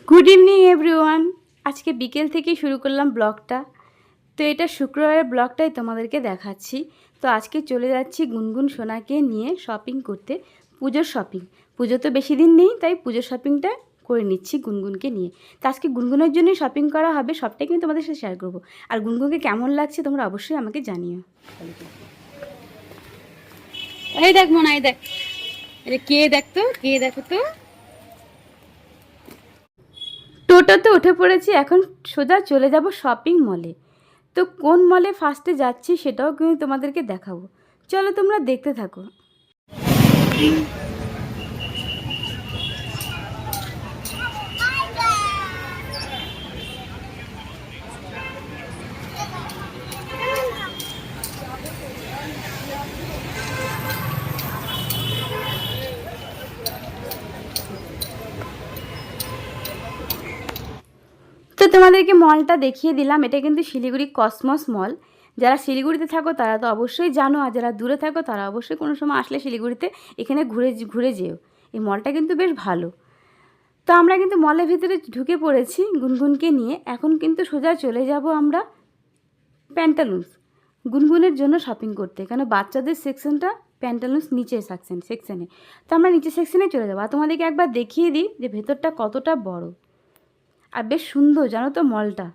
Good evening everyone. আজকে বিকেল থেকেই শুরু করলাম ব্লগটা। তো এটা শুক্রবারের ব্লগটাই তোমাদেরকে দেখাচ্ছি। তো আজকে চলে যাচ্ছি গুনগুন সোনাকে নিয়ে শপিং করতে, পুজোর শপিং। পুজো তো বেশি দিন নেই, তাই পুজোর শপিংটা করে নিচ্ছি গুনগুনকে নিয়ে। তো আজকে গুনগুনের জন্যই শপিং করা হবে, সবটাই কিন্তু তোমাদের সাথে শেয়ার করবো। আর গুনগুনকে কেমন লাগছে তোমরা অবশ্যই আমাকে জানিও। এই দেখ মনে হয়, দেখ কে দেখতো, কে দেখো তো। টোটোতে উঠে পড়েছি, এখন সোজা চলে যাব শপিং মলে। তো কোন মলে ফার্স্টে যাচ্ছি সেটাও কিন্তু তোমাদেরকে দেখাবো। চলো তোমরা দেখতে থাকো। তো তোমাদেরকে মলটা দেখিয়ে দিলাম। এটা কিন্তু শিলিগুড়ি কসমস মল। যারা শিলিগুড়িতে থাকো তারা তো অবশ্যই জানো, আর যারা দূরে থাকো তারা অবশ্যই কোনো সময় আসলে শিলিগুড়িতে এখানে ঘুরে ঘুরে যেও। এই মলটা কিন্তু বেশ ভালো। তো আমরা কিন্তু মলের ভিতরে ঢুকে পড়েছি গুনগুনকে নিয়ে। এখন কিন্তু সোজা চলে যাব আমরা প্যান্টালুন্স গুনগুনের জন্য শপিং করতে, কেন বাচ্চাদের সেকশনটা প্যান্টালুন্স নিচে সেকশনে। তো আমরা নিচে সেকশনে চলে যাবো। আর তোমাদেরকে একবার দেখিয়ে দিই যে ভেতরটা কতটা বড় আর বেশ সুন্দর, জানো তো মলটা।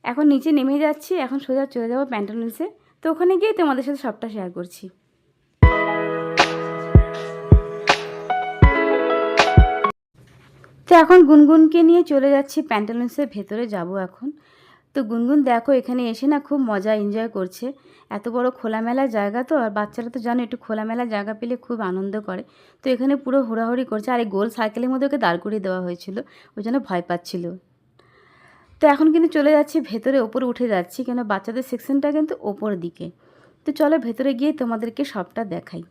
এখন নিচে নেমে যাচ্ছি, এখন সোজা চলে যাবো প্যান্টালুন্সে। তো ওখানে গিয়ে তোমাদের সাথে সবটা শেয়ার করছি। তো এখন গুনগুনকে নিয়ে চলে যাচ্ছি প্যান্টালুন্সের ভেতরে যাব এখন। তো গুনগুন দেখো এখানে এসে না খুব মজা এনজয় করছে। এত বড় খোলামেলা জায়গা তো, আর বাচ্চারা তো জানো একটু খোলামেলা জায়গা পেলে খুব আনন্দ করে। তো এখানে পুরো হুড়াহুড়ি করছে, আর এই গোল সার্কেলের মধ্যে ওকে দাঁড় করিয়ে দেওয়া হয়েছিল, ওই জন্য ভয় পাচ্ছিল। তো এখন কিন্তু চলে যাচ্ছি ভেতরে, ওপরে উঠে যাচ্ছি, কেন বাচ্চাদের সেকশনটা কিন্তু ওপর দিকে। তো চলো ভেতরে গিয়ে তোমাদেরকে সবটা দেখাই।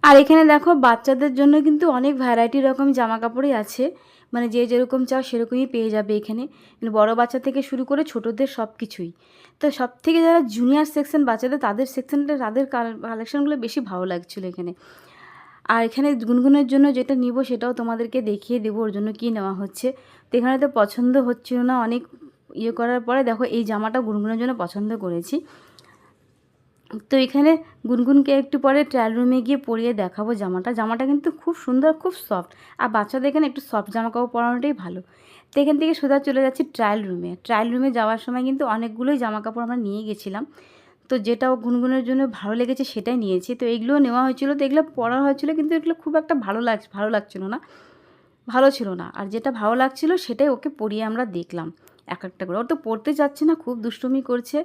আর এখানে দেখো বাচ্চাদের জন্য কিন্তু অনেক ভ্যারাইটি রকম জামা কাপড়ই আছে, মানে যে যেরকম চাও সেরকমই পেয়ে যাবে এখানে। বড় বাচ্চা থেকে শুরু করে ছোটোদের সব কিছুই। তো সব থেকে যারা জুনিয়র সেকশন বাচ্চাদের, তাদের সেকশনটা, তাদের কালেকশনগুলো বেশি ভালো লাগছিলো এখানে। আর এখানে গুনগুনের জন্য যেটা নিব সেটাও তোমাদেরকে দেখিয়ে দেবো, ওর জন্য কী নেওয়া হচ্ছে। তো এখানে তো পছন্দ হচ্ছিল না, অনেক ইয়ে করার পরে দেখো এই জামাটা গুনগুনের জন্য পছন্দ করেছি। তো এখানে গুনগুনকে একটু পরে ট্রায়াল রুমে গিয়ে পরিয়ে দেখাবো জামাটা কিন্তু খুব সুন্দর, খুব সফট। আর বাচ্চাদের এখানে একটু সফট জামা কাপড় পরানোটাই ভালো। তো এখান থেকে সোজা চলে যাচ্ছি ট্রায়াল রুমে যাওয়ার সময় কিন্তু অনেকগুলোই জামা কাপড় আমরা নিয়ে গেছিলাম। তো যেটাও গুনগুনের জন্য ভালো লেগেছে সেটাই নিয়েছি। তো এগুলোও নেওয়া হয়েছিল, তো এগুলো পরা হয়েছিল, কিন্তু এগুলো খুব একটা ভালো লাগছিল না, ভালো ছিল না। আর যেটা ভালো লাগছিল সেটাই ওকে পরিয়ে আমরা দেখলাম এক একটা করে। ওর তো পরতে যাচ্ছে না, খুব দুষ্টুমি করছে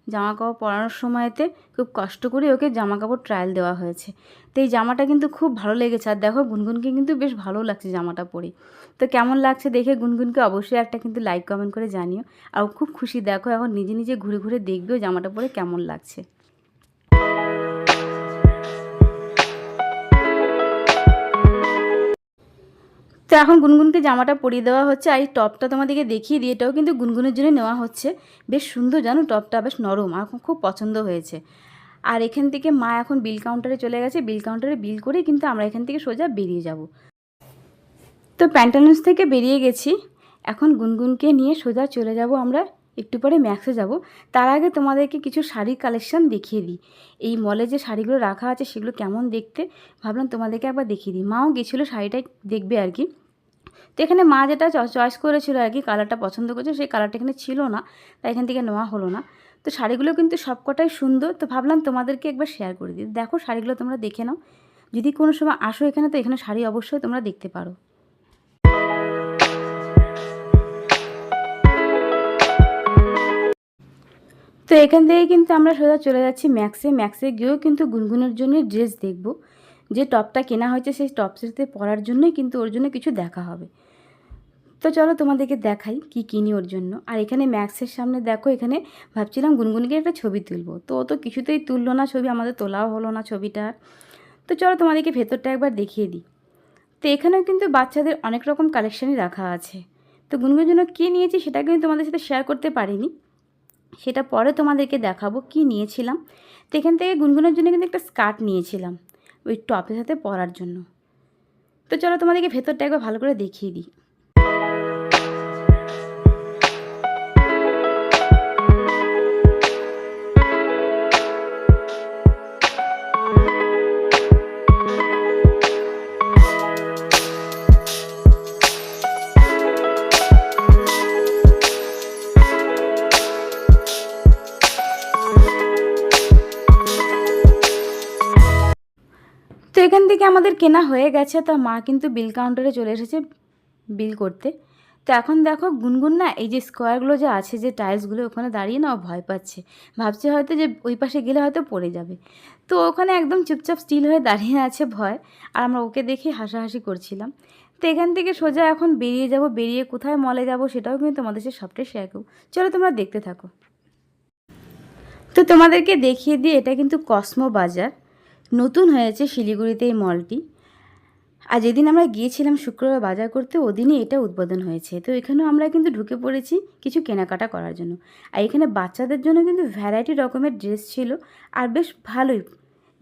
জামা কাপড় পরানোর সময়তে। খুব কষ্ট করে ওকে জামা কাপড় ট্রায়াল দেওয়া হয়েছে। তো এই জামাটা কিন্তু খুব ভালো লেগেছে। আর দেখো গুনগুনকে কিন্তু বেশ ভালো লাগছে জামাটা পরে। তো কেমন লাগছে দেখে গুনগুনকে অবশ্যই একটা কিন্তু লাইক কমেন্ট করে জানিও। আর খুব খুশি, দেখো এখন নিজে নিজে ঘুরে ঘুরে দেখবেও জামাটা পরে কেমন লাগছে। তো এখন গুনগুনকে জামাটা পরিয়ে দেওয়া হচ্ছে। আর এই টপটা তোমাদেরকে দেখিয়ে দিয়ে, এটাও কিন্তু গুনগুনের জন্য নেওয়া হচ্ছে। বেশ সুন্দর, জানো টপটা বেশ নরম, আর খুব পছন্দ হয়েছে। আর এখান থেকে মা এখন বিল কাউন্টারে চলে গেছে, বিল কাউন্টারে বিল করেই কিন্তু আমরা এখান থেকে সোজা বেরিয়ে যাব। তো প্যান্টালুন্স থেকে বেরিয়ে গেছি, এখন গুনগুনকে নিয়ে সোজা চলে যাব আমরা একটু পরে ম্যাক্সে যাব। তার আগে তোমাদেরকে কিছু শাড়ির কালেকশান দেখিয়ে দিই। এই মলে যে শাড়িগুলো রাখা আছে সেগুলো কেমন দেখতে, ভাবলাম তোমাদেরকে একবার দেখিয়ে দিই। মাও গেছিলো শাড়িটাই দেখবে আর কি। তো এখানে মা যেটা চয়েস করেছিল আর কি, কালারটা পছন্দ করেছে, সেই কালারটা এখানে ছিল না, তাই এখান থেকে নেওয়া হলো না। তো শাড়িগুলো কিন্তু সবকটাই সুন্দর, তো ভাবলাম তোমাদেরকে একবার শেয়ার করে দিই। দেখো শাড়িগুলো তোমরা দেখে নাও, যদি কোনো সময় আসো এখানে তো এখানে শাড়ি অবশ্যই তোমরা দেখতে পারো। তো এখান থেকে কিন্তু আমরা সোজা চলে যাচ্ছি ম্যাক্সে গিয়েও কিন্তু গুনগুনের জন্য ড্রেস দেখব। যে টপটা কেনা হয়েছে সেই টপসের সাথে পরার জন্যই কিন্তু ওর জন্য কিছু দেখা হবে। তো চলো তোমাদেরকে দেখাই কি কিনি ওর জন্য। আর এখানে ম্যাক্সের সামনে দেখো, এখানে ভাবছিলাম গুনগুনকে একটা ছবি তুলবো, তো ও তো কিছুতেই তুললো না ছবি, আমাদের তোলাও হলো না ছবিটা। তো চলো তোমাদেরকে ভেতরটা একবার দেখিয়ে দিই। তো এখানেও কিন্তু বাচ্চাদের অনেক রকম কালেকশানই রাখা আছে। তো গুনগুনের জন্য কী নিয়েছি সেটা কিন্তু তোমাদের সাথে শেয়ার করতে পারিনি, সেটা পরে তোমাদেরকে দেখাবো কি নিয়েছিলাম। তো এখান থেকে গুনগুনের জন্য কিন্তু একটা স্কার্ট নিয়েছিলাম ওই টপের সাথে পরার জন্য। তো তো চলো তোমাদেরকে ভেতরটা একবার ভালো করে দেখিয়ে দিই। তো এখান থেকে আমাদের কেনা হয়ে গেছে। তো মা কিন্তু বিল কাউন্টারে চলে এসেছে বিল করতে। তো এখন দেখো গুনগুন না এই যে স্কোয়ারগুলো যে আছে, যে টাইলসগুলো, ওখানে দাঁড়িয়ে না ও ভয় পাচ্ছে, ভাবছে হয়তো যে ওই পাশে গেলে হয়তো পড়ে যাবে। তো ওখানে একদম চুপচাপ স্টিল হয়ে দাঁড়িয়ে আছে ভয়, আর আমরা ওকে দেখে হাসাহাসি করছিলাম। তো এখান থেকে সোজা এখন বেরিয়ে যাব, বেরিয়ে কোথায় মলে যাব সেটাও কিন্তু তোমাদের সাথে সবটাই শেয়ার করব। চলো তোমরা দেখতে থাকো। তো তোমাদেরকে দেখিয়ে দিই, এটা কিন্তু কসমো বাজার, নতুন হয়েছে শিলিগুড়িতে এই মলটি। আর যেদিন আমরা গিয়েছিলাম শুক্রবার বাজার করতে, ওদিনই এটা উদ্বোধন হয়েছে। তো এখানেও আমরা কিন্তু ঢুকে পড়েছি কিছু কেনাকাটা করার জন্য। আর এখানে বাচ্চাদের জন্য কিন্তু ভ্যারাইটি রকমের ড্রেস ছিল, আর বেশ ভালোই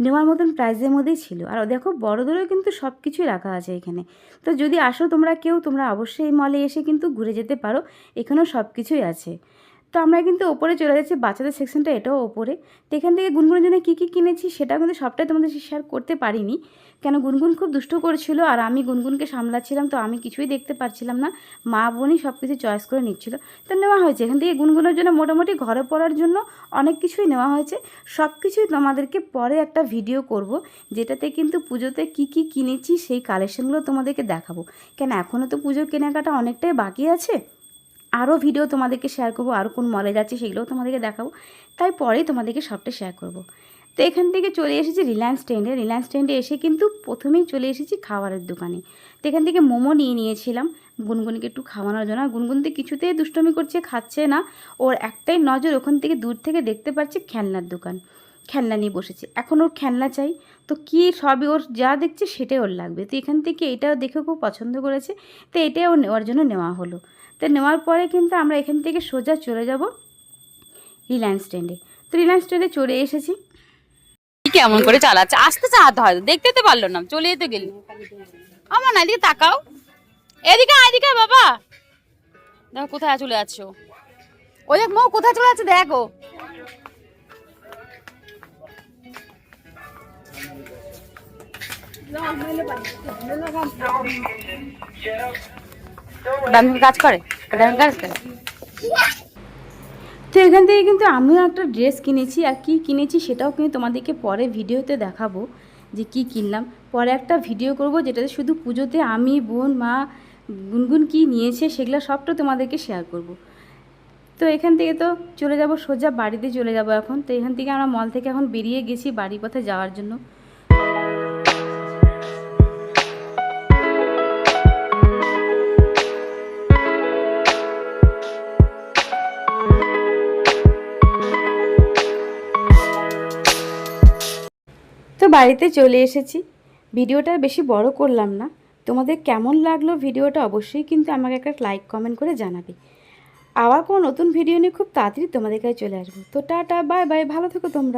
নেওয়ার মতন প্রাইসের মধ্যেই ছিল। আর দেখো বড়দেরও কিন্তু সব কিছুই রাখা আছে এখানে। তো যদি আসো তোমরা কেউ, তোমরা অবশ্যই এই মলে এসে কিন্তু ঘুরে যেতে পারো, এখানেও সব কিছুই আছে। তো আমরা কিন্তু ওপরে চলে যাচ্ছি, বাচ্চাদের সেকশনটা এটাও ওপরে। তো এখান থেকে গুনগুনের জন্য কী কী কিনেছি সেটাও কিন্তু সবটাই তোমাদের শেয়ার করতে পারিনি, কেন গুনগুন খুব দুষ্ট করেছিল আর আমি গুনগুনকে সামলাচ্ছিলাম, তো আমি কিছুই দেখতে পারছিলাম না। মা বোনই সব কিছু চয়েস করে নিচ্ছিল। তো নেওয়া হয়েছে এখান থেকে গুনগুনের জন্য মোটামুটি ঘরে পড়ার জন্য অনেক কিছুই নেওয়া হয়েছে। সব কিছুই তোমাদেরকে পরে একটা ভিডিও করব, যেটাতে কিন্তু পুজোতে কী কী কিনেছি সেই কালেকশানগুলো তোমাদেরকে দেখাবো, কেন এখনও তো পুজোর কেনাকাটা অনেকটাই বাকি আছে। আরও ভিডিও তোমাদেরকে শেয়ার করবো, আরও কোন মলে যাচ্ছে সেগুলোও তোমাদেরকে দেখাবো, তাই পরেই তোমাদেরকে সবটা শেয়ার করব। তো এখান থেকে চলে এসেছি রিলায়েন্স ট্রেন্ডে। রিলায়েন্স ট্রেন্ডে এসে কিন্তু প্রথমেই চলে এসেছি খাবারের দোকানে। তো এখান থেকে মোমো নিয়েছিলাম গুনগুনকে একটু খাওয়ানোর জন্য। আর গুনগুন তো কিছুতেই দুষ্টমি করছে, খাচ্ছে না। ওর একটাই নজর ওখান থেকে দূর থেকে দেখতে পাচ্ছে খেলনার দোকান, খেলনা নিয়ে বসেছে। এখন ওর খেলনা চাই, তো কী সবই ওর যা দেখছে সেটাই ওর লাগবে। তো এখান থেকে এটাও দেখে খুব পছন্দ করেছে, তো এটাই ওর নেওয়ার জন্য নেওয়া হলো। তো নেওয়ার পরে কিন্তু আমরা এখান থেকে সোজা চলে যাব রিলায়েন্স ট্রেন্ডে। তো রিলায়েন্স ট্রেন্ডে চলে এসেছি। কেমন করে চালাচ্ছে, আসতে চালাতে হয়, দেখতে তো পারলো না, চলেই তো গেলি। আমার না এদিকে তাকাও, এদিকে এদিকে বাবা, দেখো কোথায় চলে যাচ্ছ, ওই দেখ মৌ কোথায় চলে যাচ্ছে দেখো। কাজ করে কাজ করে। তো এখান থেকে কিন্তু আমিও একটা ড্রেস কিনেছি, আর কি কিনেছি সেটাও কিন্তু তোমাদেরকে পরে ভিডিওতে দেখাবো যে কি কিনলাম। পরে একটা ভিডিও করব যেটাতে শুধু পুজোতে আমি, বোন, মা, গুনগুন কি নিয়েছে সেগুলো সবটা তোমাদেরকে শেয়ার করব। তো এখান থেকে তো চলে যাব সোজা বাড়িতে চলে যাব এখন। তো এখান থেকে আমরা মল থেকে এখন বেরিয়ে গেছি বাড়ির পথে যাওয়ার জন্য। তো বাড়িতে চলে এসেছি, ভিডিওটা বেশি বড় করলাম না। তোমাদের কেমন লাগলো ভিডিওটা অবশ্যই কিন্তু আমাকে একটা লাইক কমেন্ট করে জানাবে। আবার কোনো নতুন ভিডিও নিয়ে খুব তাড়াতাড়ি তোমাদের কাছে চলে আসবো। তো টাটা, বাই বাই, ভালো থেকো তোমরা।